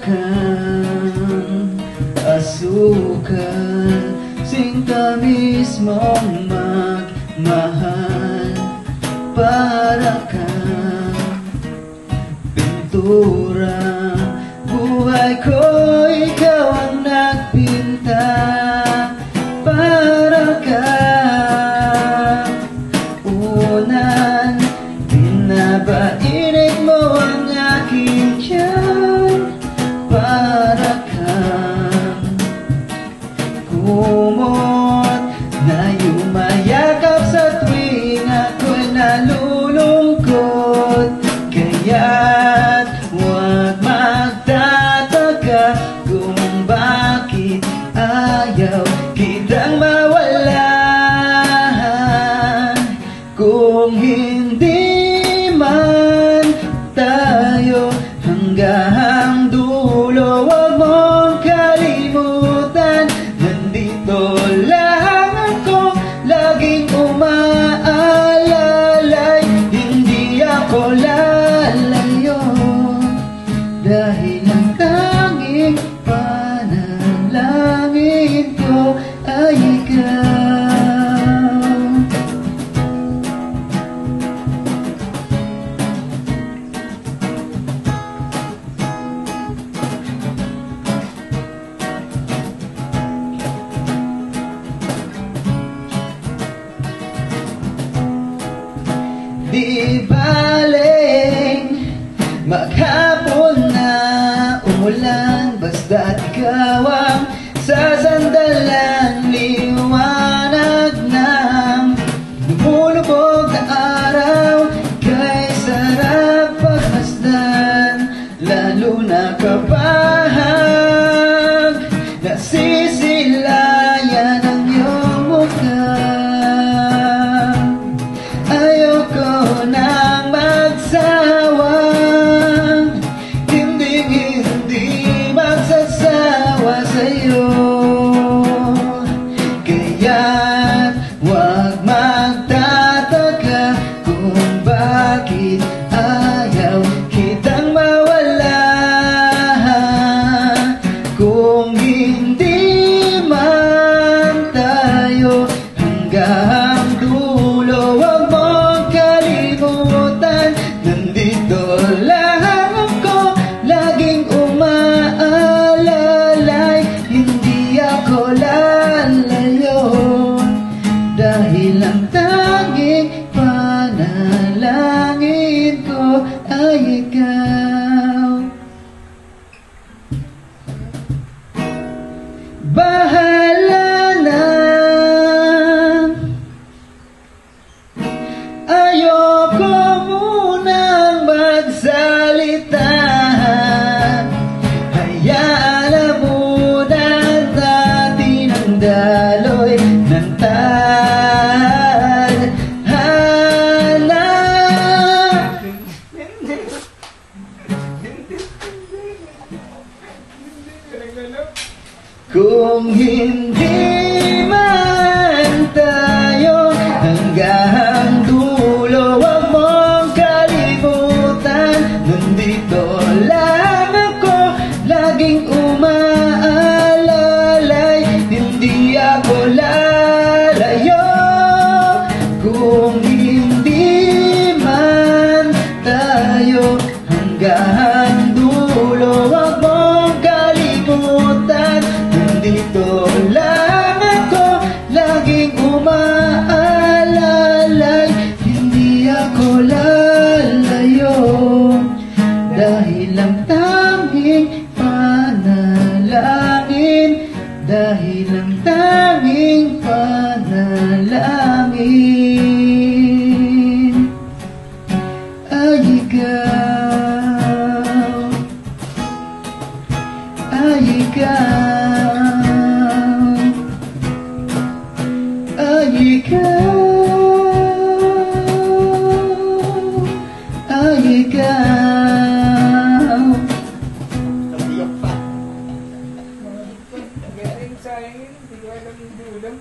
kang asukal, sinta mismong magmahal. Para kang pintura, buhay ko ikaw ang nagpinta. Para kang unan, pinabainig mo ang aking tiyan. Para kang kumot na yumayakap sa tuwing ako'y nalulungkot. Kaya't huwag magtataka kung bakit ayaw kitang mawalan. Kung hindi man tayo hanggang dulo, huwag mong kalimutan, nandito lang ako, laging umaalalay. Hindi ako lalayo, dahil ang tanging panalangin ko ay ikaw. Di baling maghapon na umulan, basta't ikaw ang sasandalan. Liwanag ng lumulubog na araw, kay sarap pagmasdan, lalo na kapag nasisilayan ang iyong mukha. Ayoko nang magsawang, hindi magsasawa sa'yo. Kaya't huwag magtataka kung bakit ayaw kitang mawala. Kung hindi man tayo hanggang dulo, huwag mong kalimutan, nandito lang ako, laging umaalalay. Hindi ako lalayo, dahil ang tanging panalangin ko ay ikaw. Bahala na, ayoko munang magsalita. Hayaan na muna natin ang daloy ng tadhana. Kung hindi man tayo hanggang dulo, huwag mong kalimutan, nandito lang ako, laging umaalalay. Hindi ako lalayo, kung hindi man tayo hanggang dulo, huwag mong kalimutan, nandito lang ako, laging umaalalay. Hindi ako lalayo, dahil ang tanging panalangin, dahil ang tanging panalangin ay ikaw, ay ikaw, ay ikaw, ay ikaw. Nabiyak pa. Galing sa akin, hindi ko alam yung dulang.